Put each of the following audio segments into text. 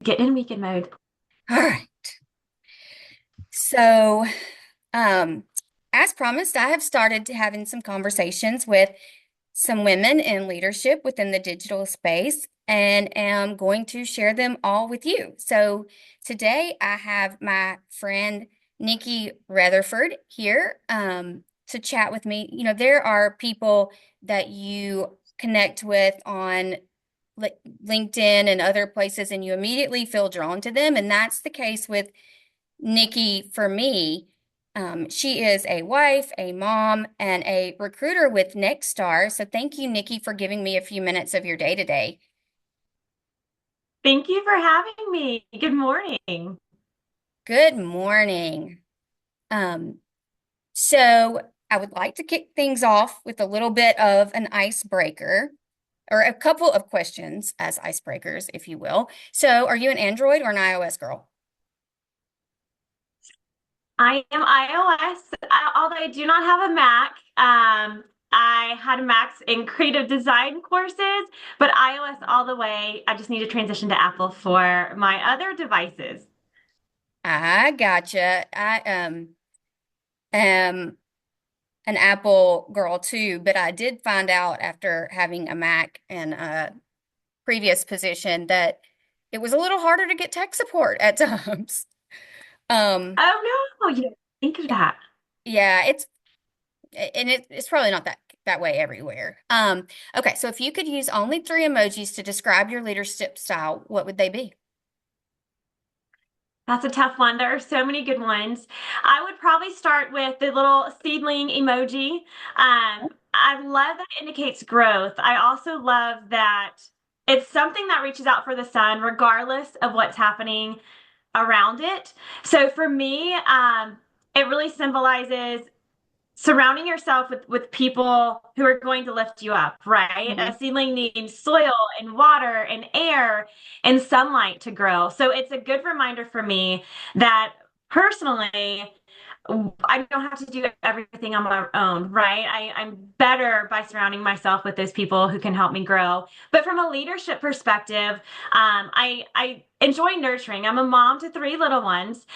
get in weekend mode. All right. So, um, as promised, I have started having some conversations with some women in leadership within the digital space and am going to share them all with you. So, today I have my friend Nikki Retherford here to chat with me. There are people that you connect with on LinkedIn and other places, and you immediately feel drawn to them. And that's the case with Nikki for me. She is a wife, a mom, and a recruiter with Nextstar. So thank you, Nikki, for giving me a few minutes of your day today. Thank you for having me. Good morning. Good morning. Um, so I would like to kick things off with a little bit of an icebreaker, or a couple of questions as icebreakers, if you will. So, are you an Android or an iOS girl? I am iOS, although I do not have a Mac. I had a Macs in creative design courses, but iOS all the way. I just need to transition to Apple for my other devices. I gotcha. I am an Apple girl too, but I did find out after having a Mac in a previous position that it was a little harder to get tech support at times. Um, Oh no, you didn't think of that. yeah, it's probably not that way everywhere. Okay, so if you could use only three emojis to describe your leadership style, what would they be? That's a tough one. There are so many good ones. I would probably start with the little seedling emoji. I love that it indicates growth. I also love that it's something that reaches out for the sun, regardless of what's happening around it. So for me, it really symbolizes surrounding yourself with people who are going to lift you up, right? A Mhm. seedling needs soil and water and air and sunlight to grow. So it's a good reminder for me that personally, I don't have to do everything on my own, right? I'm better by surrounding myself with those people who can help me grow. But from a leadership perspective, I enjoy nurturing. I'm a mom to three little ones,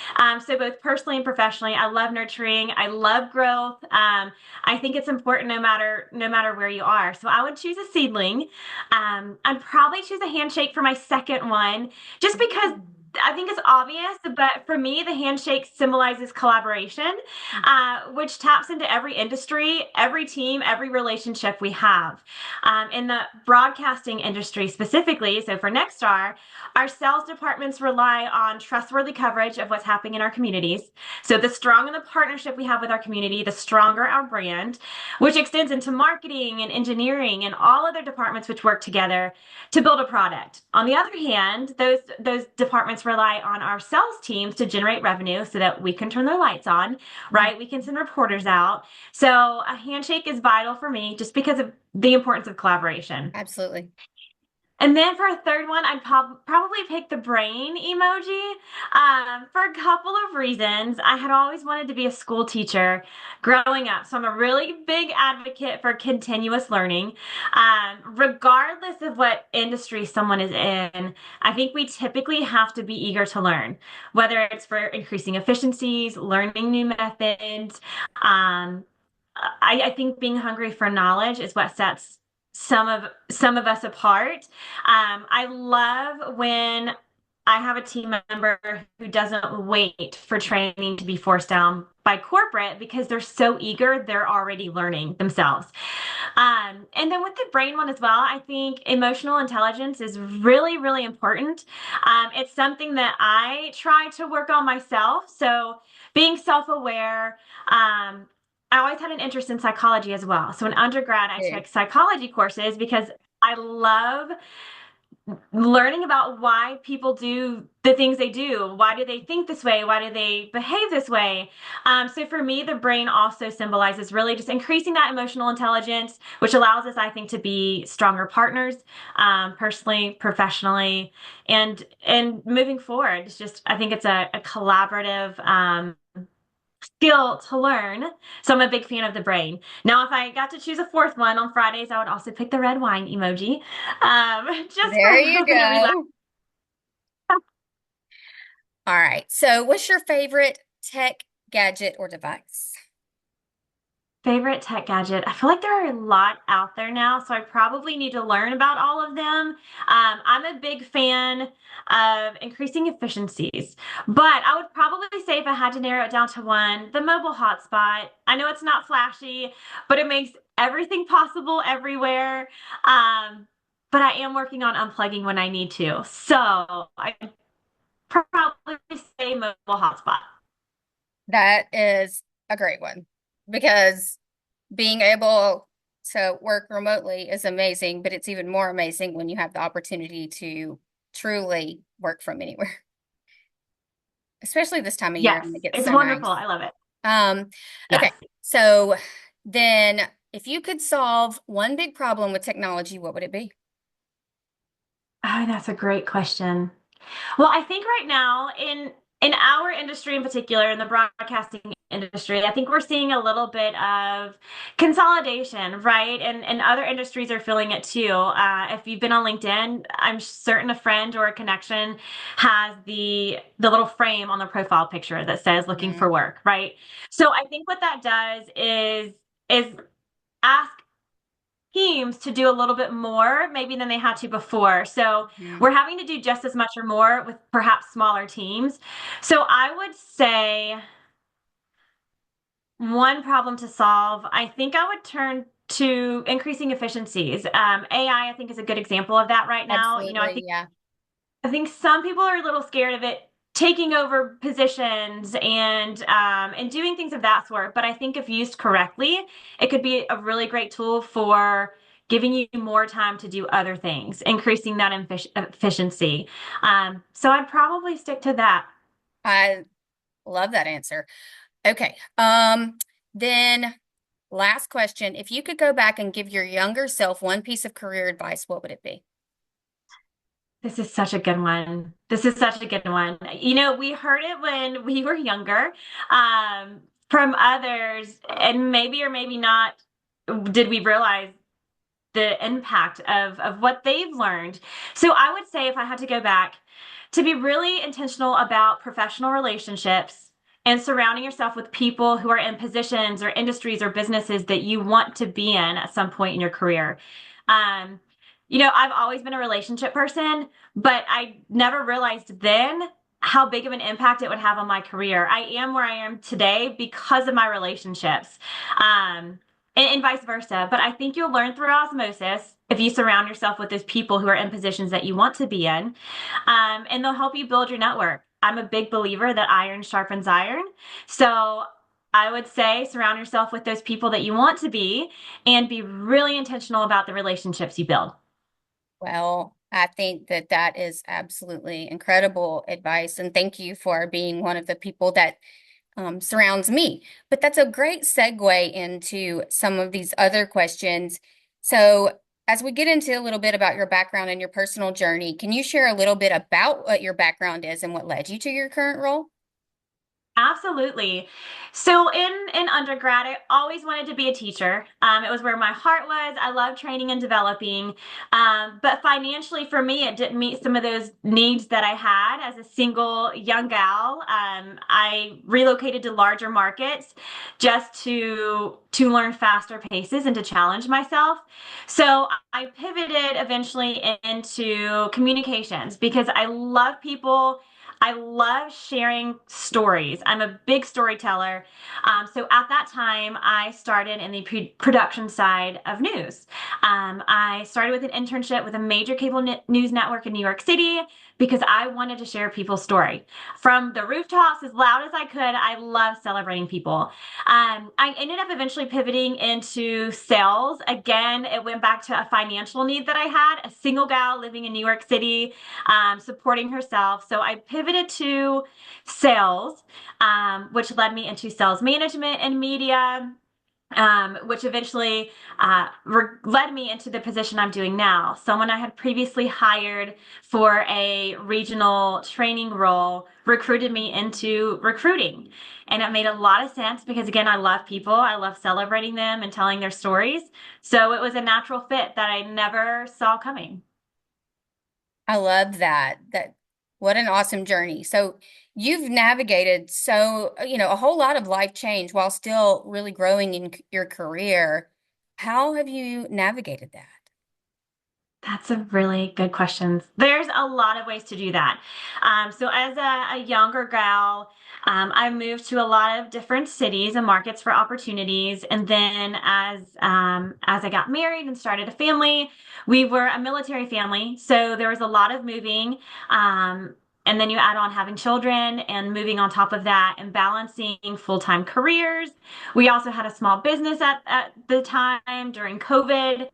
so both personally and professionally, I love nurturing. I love growth. I think it's important no matter where you are. So I would choose a seedling. I'd probably choose a handshake for my second one, just because I think it's obvious, but for me, the handshake symbolizes collaboration, which taps into every industry, every team, every relationship we have. In the broadcasting industry specifically, so for Nextstar, our sales departments rely on trustworthy coverage of what's happening in our communities. So the stronger the partnership we have with our community, the stronger our brand, which extends into marketing and engineering and all other departments which work together to build a product. On the other hand, those departments rely on our sales teams to generate revenue so that we can turn their lights on, right? We can send reporters out. So a handshake is vital for me just because of the importance of collaboration. Absolutely. And then for a third one, I'd probably pick the brain emoji for a couple of reasons. I had always wanted to be a school teacher growing up, so I'm a really big advocate for continuous learning. Regardless of what industry someone is in, I think we typically have to be eager to learn, whether it's for increasing efficiencies, learning new methods. Um, I think being hungry for knowledge is what sets some of us apart. I love when I have a team member who doesn't wait for training to be forced down by corporate because they're so eager, they're already learning themselves. And then with the brain one as well, I think emotional intelligence is really, really important. It's something that I try to work on myself. So being self-aware, I always had an interest in psychology as well. So in undergrad, I Too. took psychology courses because I love learning about why people do the things they do. Why do they think this way? Why do they behave this way? So for me, the brain also symbolizes really just increasing that emotional intelligence, which allows us, I think, to be stronger partners, personally, professionally, and moving forward. It's just I think it's a collaborative skill to learn. So I'm a big fan of the brain. Now, if I got to choose a fourth one on Fridays, I would also pick the red wine emoji, just for There a you little bit of relax. go. All right. So, what's your favorite tech gadget or device? Favorite tech gadget? I feel like there are a lot out there now, so I probably need to learn about all of them. I'm a big fan of increasing efficiencies, but I would probably say if I had to narrow it down to one, the mobile hotspot. I know it's not flashy, but it makes everything possible everywhere. Um, but I am working on unplugging when I need to. So I probably say mobile hotspot. That is a great one because being able to work remotely is amazing, but it's even more amazing when you have the opportunity to truly work from anywhere, especially this time of year Yes, when it gets it's so wonderful. nice. I love it. Um, okay, Yes. so then if you could solve one big problem with technology, what would it be? Oh, that's a great question. Well, I think right now in our industry in particular, in the broadcasting industry, I think we're seeing a little bit of consolidation, right? And other industries are feeling it too. If you've been on LinkedIn, I'm certain a friend or a connection has the little frame on the profile picture that says looking Mhm, for work, right? So I think what that does is ask teams to do a little bit more maybe than they had to before. So mhm. we're having to do just as much or more with perhaps smaller teams. So I would say one problem to solve, I think I would turn to increasing efficiencies. AI, I think, is a good example of that right now. Absolutely, yeah. I think some people are a little scared of it taking over positions and doing things of that sort. But I think if used correctly, it could be a really great tool for giving you more time to do other things, increasing that efficiency. So I'd probably stick to that. I love that answer. Okay. Then last question. If you could go back and give your younger self one piece of career advice, what would it be? This is such a good one. This is such a good one. We heard it when we were younger, from others, and maybe or maybe not did we realize the impact of what they've learned. So I would say if I had to go back, to be really intentional about professional relationships and surrounding yourself with people who are in positions or industries or businesses that you want to be in at some point in your career. Um, I've always been a relationship person, but I never realized then how big of an impact it would have on my career. I am where I am today because of my relationships. And vice versa. But I think you'll learn through osmosis if you surround yourself with those people who are in positions that you want to be in, and they'll help you build your network. I'm a big believer that iron sharpens iron. So I would say surround yourself with those people that you want to be and be really intentional about the relationships you build. Well, I think that that is absolutely incredible advice. And thank you for being one of the people that surrounds me. But that's a great segue into some of these other questions. So, as we get into a little bit about your background and your personal journey, can you share a little bit about what your background is and what led you to your current role? Absolutely. So in undergrad, I always wanted to be a teacher. It was where my heart was. I love training and developing. But financially, for me, it didn't meet some of those needs that I had as a single young gal. I relocated to larger markets just to learn faster paces and to challenge myself. So I pivoted eventually into communications because I love people. I love sharing stories. I'm a big storyteller. So at that time, I started in the production side of news. I started with an internship with a major cable news network in New York City because I wanted to share people's story. From the rooftops as loud as I could, I love celebrating people. I ended up eventually pivoting into sales. Again, it went back to a financial need that I had, a single gal living in New York City, supporting herself. So I pivoted to sales, which led me into sales management and media. Which eventually led me into the position I'm doing now. Someone I had previously hired for a regional training role recruited me into recruiting. And it made a lot of sense because, again, I love people. I love celebrating them and telling their stories. So it was a natural fit that I never saw coming. I love that. That What an awesome journey. So you've navigated a whole lot of life change while still really growing in your career. How have you navigated that? That's a really good question. There's a lot of ways to do that. So as a younger gal, I moved to a lot of different cities and markets for opportunities. And then as I got married and started a family, we were a military family. So there was a lot of moving. And then you add on having children and moving on top of that and balancing full-time careers. We also had a small business at the time during COVID.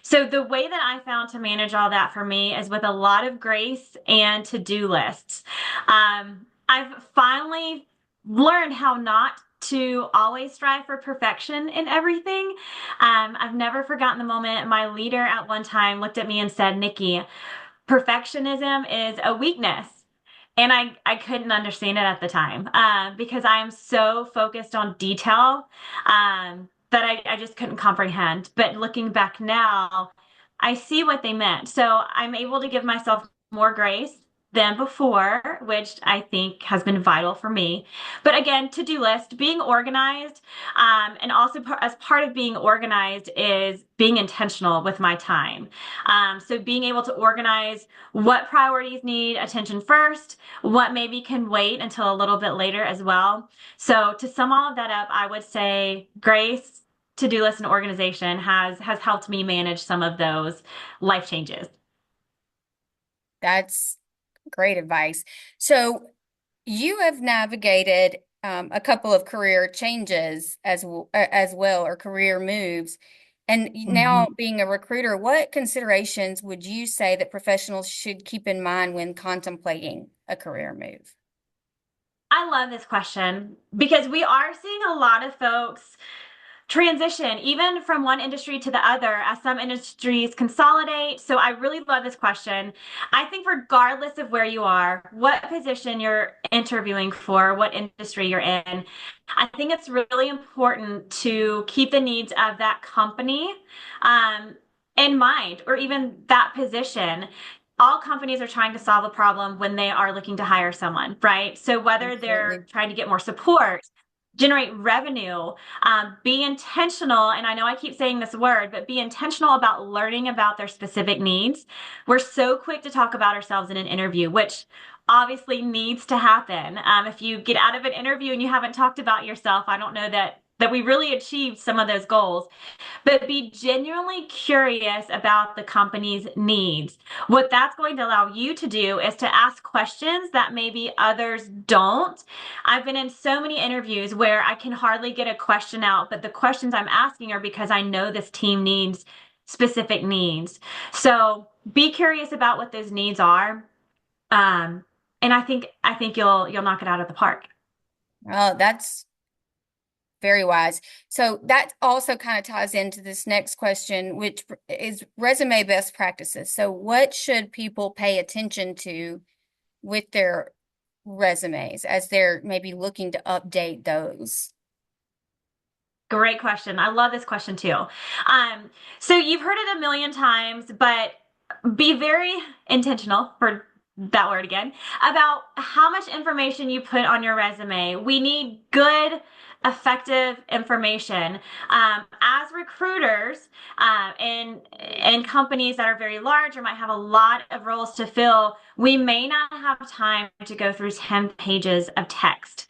So the way that I found to manage all that for me is with a lot of grace and to-do lists. I've finally learned how not to always strive for perfection in everything. I've never forgotten the moment my leader at one time looked at me and said, Nikki, perfectionism is a weakness. And I couldn't understand it at the time because I am so focused on detail that I just couldn't comprehend. But looking back now, I see what they meant. So I'm able to give myself more grace than before, which I think has been vital for me. But again, to-do list, being organized, and also as part of being organized is being intentional with my time. So being able to organize what priorities need attention first, what maybe can wait until a little bit later as well. So to sum all of that up, I would say grace, to-do list, and organization has helped me manage some of those life changes. That's great advice. So you have navigated a couple of career changes as well, or career moves. And now Mhm. being a recruiter, what considerations would you say that professionals should keep in mind when contemplating a career move? I love this question because we are seeing a lot of folks transition even from one industry to the other as some industries consolidate. So I really love this question. I think regardless of where you are, what position you're interviewing for, what industry you're in, I think it's really important to keep the needs of that company um, in mind, or even that position. All companies are trying to solve a problem when they are looking to hire someone, right? So whether they're Absolutely. trying to get more support, generate revenue, be intentional. And I know I keep saying this word, but be intentional about learning about their specific needs. We're so quick to talk about ourselves in an interview, which obviously needs to happen. If you get out of an interview and you haven't talked about yourself, I don't know that we really achieved some of those goals, but be genuinely curious about the company's needs. What that's going to allow you to do is to ask questions that maybe others don't. I've been in so many interviews where I can hardly get a question out, but the questions I'm asking are because I know this team needs specific needs. So be curious about what those needs are. Um, and I think you'll knock it out of the park. Oh, that's very wise. So that also kind of ties into this next question, which is resume best practices. So what should people pay attention to with their resumes as they're maybe looking to update those? Great question. I love this question too. So you've heard it a million times, but be very intentional for that word again about how much information you put on your resume. We need good, effective information. As recruiters, in companies that are very large or might have a lot of roles to fill, we may not have time to go through 10 pages of text.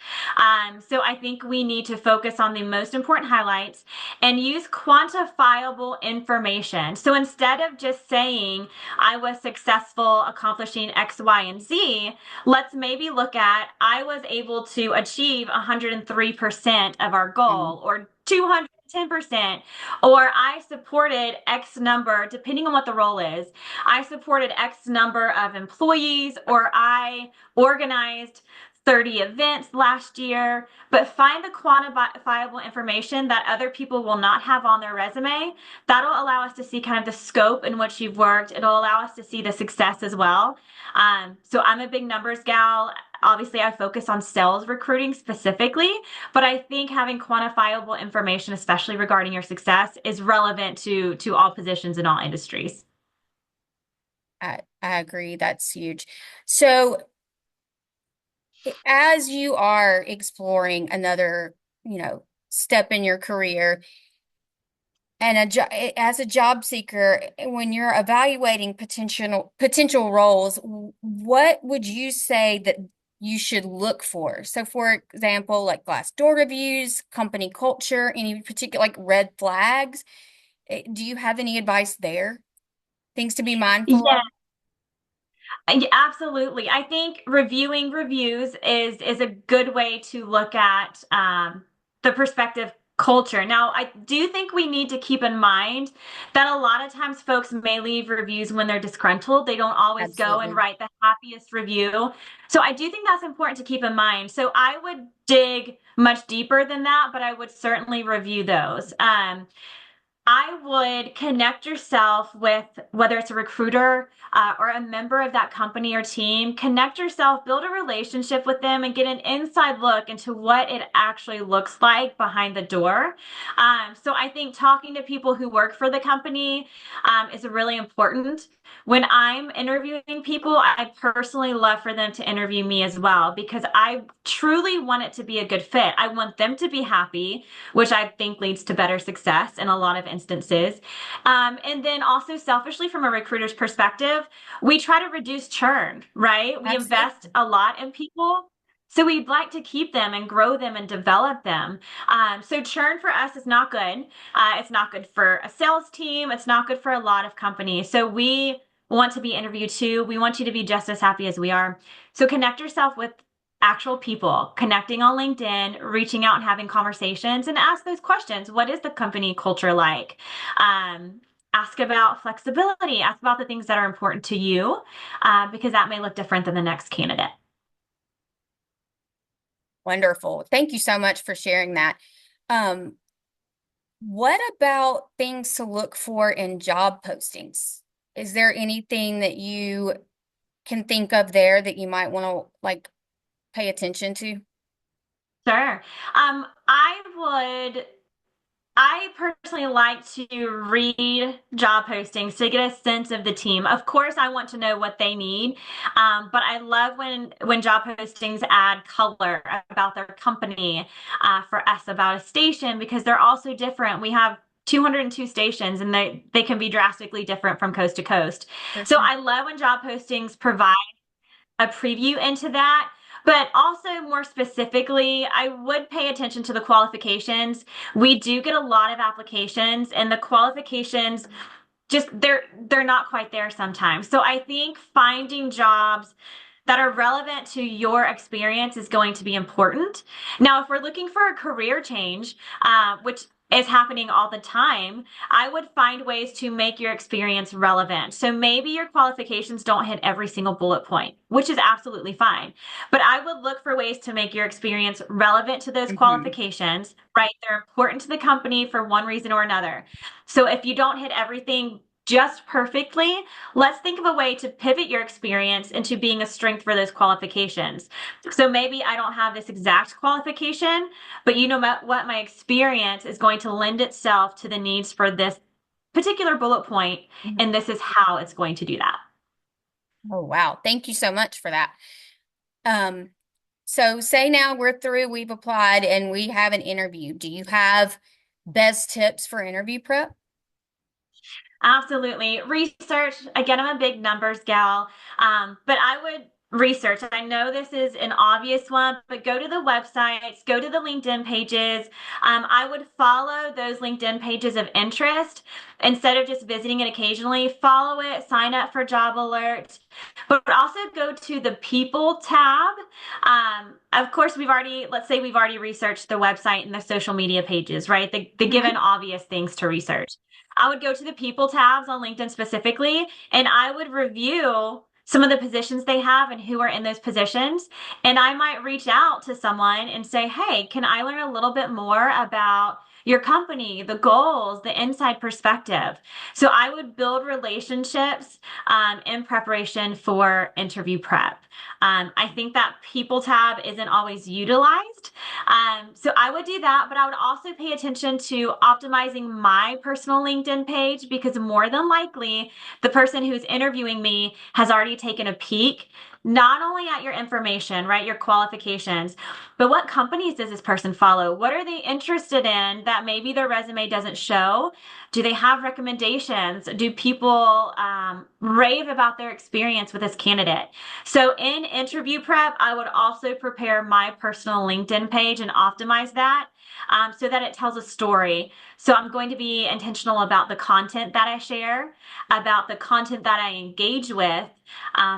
So I think we need to focus on the most important highlights and use quantifiable information. So instead of just saying, I was successful accomplishing X, Y, and Z, let's maybe look at, I was able to achieve 103% of our Mm. goal, or 210%, or I supported X number, depending on what the role is. I supported X number of employees, or I organized 30 events last year, but find the quantifiable information that other people will not have on their resume. That'll allow us to see kind of the scope in which you've worked. It'll allow us to see the success as well. So I'm a big numbers gal. Obviously, I focus on sales recruiting specifically, but I think having quantifiable information, especially regarding your success, is relevant to all positions in all industries. I agree. That's huge. So as you are exploring another, step in your career and as a job seeker, when you're evaluating potential roles, what would you say that you should look for? So, for example, like Glassdoor reviews, company culture, any particular like red flags. Do you have any advice there? Things to be mindful Yeah, of? yeah, absolutely. I think reviewing reviews is a good way to look at the perspective culture. Now, I do think we need to keep in mind that a lot of times folks may leave reviews when they're disgruntled. They don't always go and Absolutely. write the happiest review. So I do think that's important to keep in mind. So I would dig much deeper than that, but I would certainly review those. I would connect yourself with whether it's a recruiter or a member of that company or team. Connect yourself, build a relationship with them, and get an inside look into what it actually looks like behind the door. So I think talking to people who work for the company is really important. When I'm interviewing people, I personally love for them to interview me as well because I truly want it to be a good fit. I want them to be happy, which I think leads to better success in a lot of instances. And then also selfishly from a recruiter's perspective, we try to reduce churn, right? We invest Absolutely. a lot in people. So we'd like to keep them and grow them and develop them. So churn for us is not good. It's not good for a sales team. It's not good for a lot of companies. So we want to be interviewed too. We want you to be just as happy as we are. So connect yourself with actual people, connecting on LinkedIn, reaching out and having conversations and ask those questions. What is the company culture like? Ask about flexibility, ask about the things that are important to you, because that may look different than the next candidate. Wonderful. Thank you so much for sharing that. Um, what about things to look for in job postings? Is there anything that you can think of there that you might want to like pay attention to? Sure. I personally like to read job postings to get a sense of the team. Of course, I want to know what they need, but I love when job postings add color about their company, for us about a station because they're all so different. We have 202 stations and they can be drastically different from coast to coast. For So sure. I love when job postings provide a preview into that. But also, more specifically, I would pay attention to the qualifications. We do get a lot of applications, and the qualifications just they're not quite there sometimes. So I think finding jobs that are relevant to your experience is going to be important. Now, if we're looking for a career change, which is happening all the time, I would find ways to make your experience relevant. So maybe your qualifications don't hit every single bullet point, which is absolutely fine. But I would look for ways to make your experience relevant to those Hmm. qualifications, right? They're important to the company for one reason or another. So if you don't hit everything just perfectly, let's think of a way to pivot your experience into being a strength for those qualifications. So maybe I don't have this exact qualification, but you know what my experience is going to lend itself to the needs for this particular bullet point, and this is how it's going to do that. Oh, wow. Thank you so much for that. Um, so say now we're through, we've applied, and we have an interview. Do you have best tips for interview prep? Absolutely. Research. Again, I'm a big numbers gal, but I would research. I know this is an obvious one, but go to the websites, go to the LinkedIn pages. I would follow those LinkedIn pages of interest instead of just visiting it occasionally. Follow it, sign up for job alerts, but also go to the people tab. Of course, let's say we've already researched the website and the social media pages, right? The given Mhm. obvious things to research. I would go to the people tabs on LinkedIn specifically, and I would review some of the positions they have and who are in those positions. And I might reach out to someone and say, hey, can I learn a little bit more about your company, the goals, the inside perspective? So I would build relationships in preparation for interview prep. I think that people tab isn't always utilized. So I would do that, but I would also pay attention to optimizing my personal LinkedIn page because more than likely the person who's interviewing me has already taken a peek not only at your information, right, your qualifications, but what companies does this person follow? What are they interested in that maybe their resume doesn't show? Do they have recommendations? Do people rave about their experience with this candidate? So in interview prep, I would also prepare my personal LinkedIn page and optimize that so that it tells a story. So I'm going to be intentional about the content that I share, about the content that I engage with,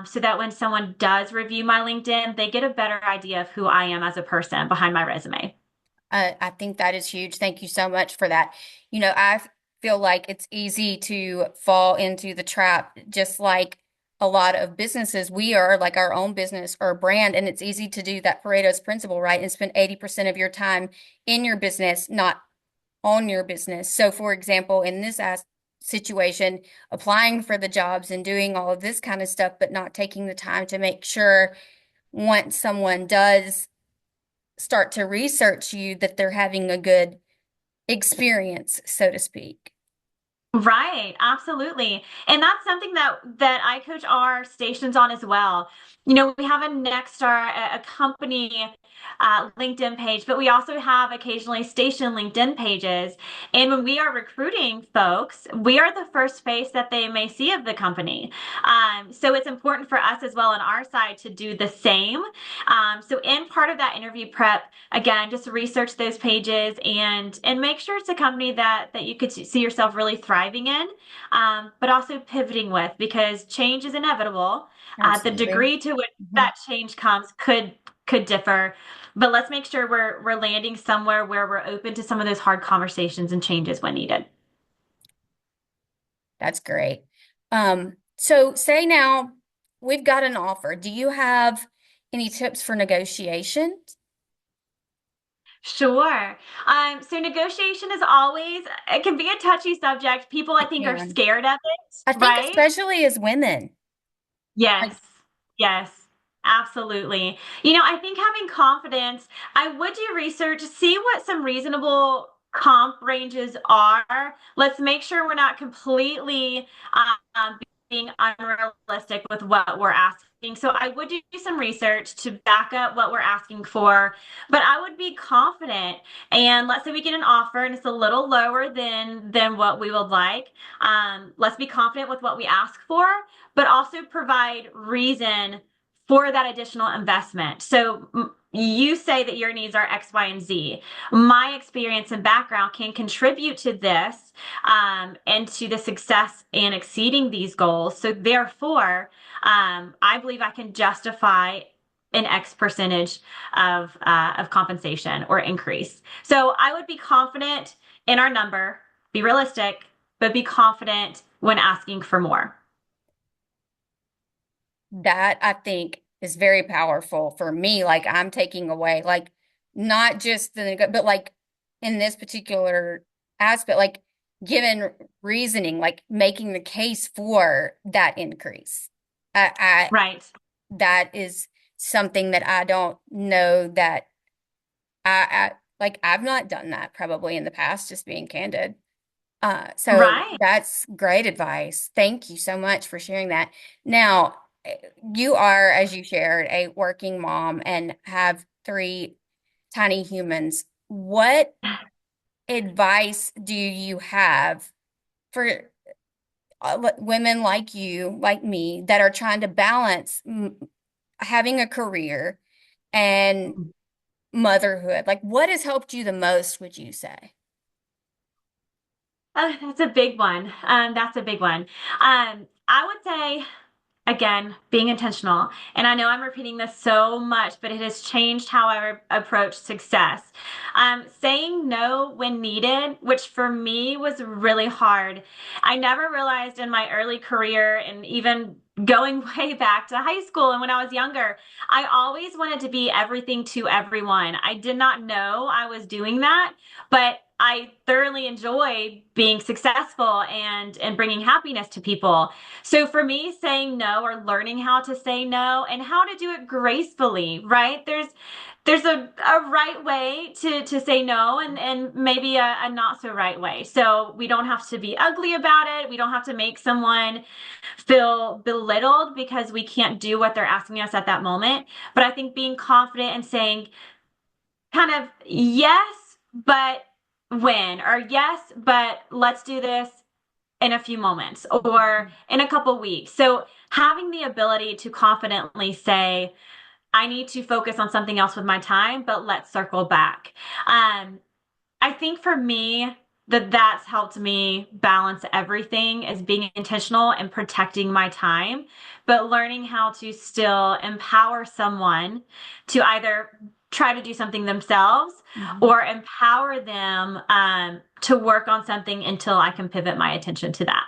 so that when someone does review my LinkedIn, they get a better idea of who I am as a person behind my resume. I think that is huge. Thank you so much for that. I feel like it's easy to fall into the trap, just like a lot of businesses. We are like our own business or brand, and it's easy to do that Pareto's principle, right? And spend 80% of your time in your business, not on your business. So, for example, in this situation, applying for the jobs and doing all of this kind of stuff, but not taking the time to make sure once someone does start to research you that they're having a good experience, so to speak. Right, absolutely. And that's something that I coach our stations on as well. You know, we have a Nexstar, a company LinkedIn page, but we also have occasionally station LinkedIn pages. And when we are recruiting folks, we are the first face that they may see of the company. So it's important for us as well on our side to do the same. So in part of that interview prep, again, just research those pages and make sure it's a company that you could see yourself really thriving in, but also pivoting with because change is inevitable. The Absolutely. degree to which Mhm. that change comes could differ, but let's make sure we're landing somewhere where we're open to some of those hard conversations and changes when needed. That's great. So say now we've got an offer. Do you have any tips for negotiation? Sure. So negotiation is always, it can be a touchy subject. People, I It think, are can. scared of it, I think right? especially as women. Like, Yes, yes, absolutely. You know, I think having confidence, I would do research, see what some reasonable comp ranges are. Let's make sure we're not completely being unrealistic with what we're asking. So I would do some research to back up what we're asking for, but I would be confident. And let's say we get an offer and it's a little lower than what we would like. Let's be confident with what we ask for, but also provide reason for that additional investment. So you say that your needs are X, Y, and Z. My experience and background can contribute to this and to the success in exceeding these goals. So therefore, I believe I can justify an X percentage of compensation or increase. So I would be confident in our number, be realistic, but be confident when asking for more. that I think is very powerful for me. Like I'm taking away, like not just but like in this particular aspect, like given reasoning, like making the case for that increase. I Right. that is something that I don't know that I like I've not done that probably in the past, just being candid. So Right. that's great advice. Thank you so much for sharing that. Now, you are, as you shared, a working mom and have three tiny humans. What advice do you have for women like you, like me, that are trying to balance having a career and motherhood? Like, what has helped you the most, would you say? That's a big one. That's a big one. I would say, again, being intentional. And I know I'm repeating this so much, but it has changed how I approach success. Saying no when needed, which for me was really hard. I never realized in my early career and even going way back to high school and when I was younger, I always wanted to be everything to everyone. I did not know I was doing that, but I thoroughly enjoy being successful and bringing happiness to people. So for me, saying no or learning how to say no and how to do it gracefully, right? There's a right way to say no and maybe a not so right way. So we don't have to be ugly about it. We don't have to make someone feel belittled because we can't do what they're asking us at that moment. But I think being confident and saying kind of yes, but when, or yes, but let's do this in a few moments or in a couple weeks. So having the ability to confidently say, I need to focus on something else with my time, but let's circle back. I think for me, that's helped me balance everything is being intentional and protecting my time, but learning how to still empower someone to either try to do something themselves Mhm. or empower them to work on something until I can pivot my attention to that.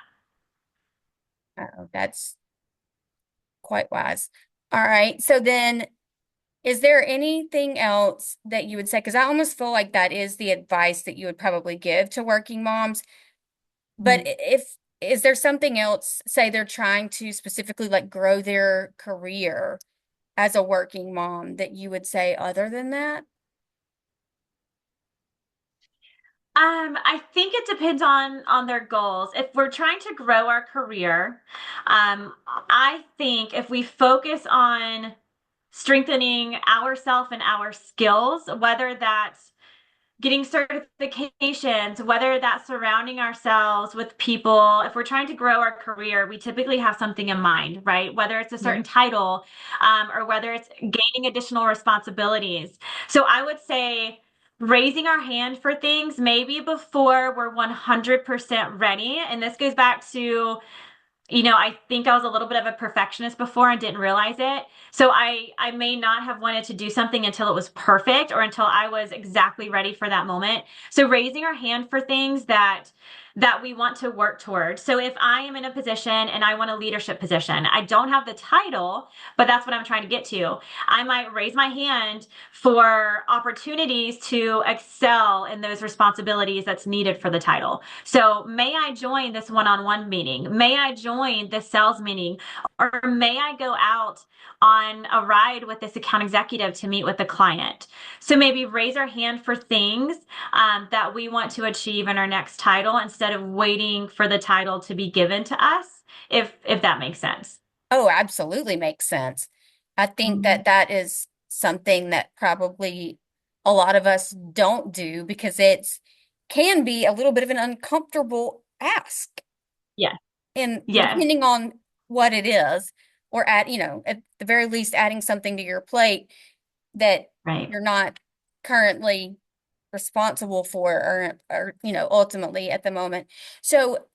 That's quite wise. All right. So then, is there anything else that you would say? Because I almost feel like that is the advice that you would probably give to working moms. But if is there something else, say they're trying to specifically like grow their career as a working mom that you would say other than that? I think it depends on their goals. If we're trying to grow our career, I think if we focus on strengthening ourselves and our skills, whether that's getting certifications, whether that's surrounding ourselves with people. If we're trying to grow our career, we typically have something in mind, right? Whether it's a certain Mhm. title, or whether it's gaining additional responsibilities. So I would say raising our hand for things maybe before we're 100% ready. And this goes back to I think I was a little bit of a perfectionist before and didn't realize it. So I may not have wanted to do something until it was perfect or until I was exactly ready for that moment. So raising our hand for things that we want to work towards. So if I am in a position and I want a leadership position, I don't have the title, but that's what I'm trying to get to. I might raise my hand for opportunities to excel in those responsibilities that's needed for the title. So may I join this one-on-one meeting? May I join this sales meeting? Or may I go out on a ride with this account executive to meet with the client? So maybe raise our hand for things that we want to achieve in our next title instead of waiting for the title to be given to us, if that makes sense. Oh, absolutely makes sense. I think that that is something that probably a lot of us don't do because it's can be a little bit of an uncomfortable ask. Yes, And yes, depending on what it is, or at the very least, adding something to your plate that right. you're not currently responsible for, or ultimately at the moment. So,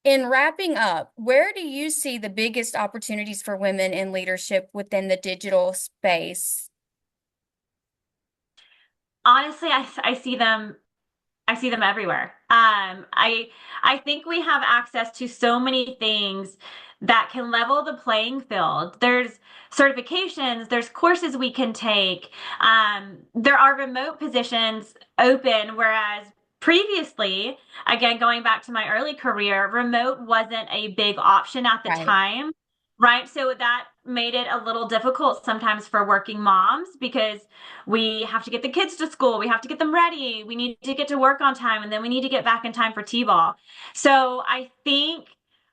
in wrapping up, where do you see the biggest opportunities for women in leadership within the digital space? Honestly, I see them everywhere. I think we have access to so many things that can level the playing field. There's certifications, there's courses we can take. There are remote positions open, whereas previously, again, going back to my early career, remote wasn't a big option at the Right. time. Right. So that made it a little difficult sometimes for working moms because we have to get the kids to school. We have to get them ready. We need to get to work on time and then we need to get back in time for T-ball. So I think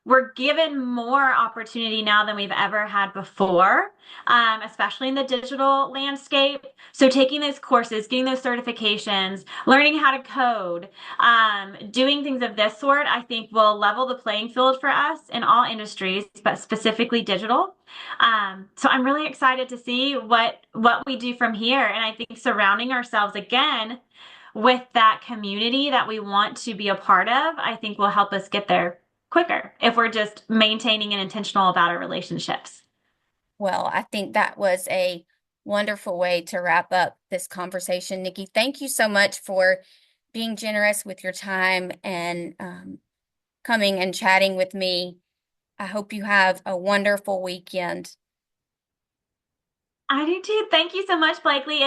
we're given more opportunity now than we've ever had before, especially in the digital landscape. So taking those courses, getting those certifications, learning how to code, doing things of this sort, I think will level the playing field for us in all industries, but specifically digital. So I'm really excited to see what we do from here. And I think surrounding ourselves again with that community that we want to be a part of, I think will help us get there quicker if we're just maintaining and intentional about our relationships. Well, I think that was a wonderful way to wrap up this conversation. Nikki, thank you so much for being generous with your time and coming and chatting with me. I hope you have a wonderful weekend. I do too. Thank you so much, Blakely.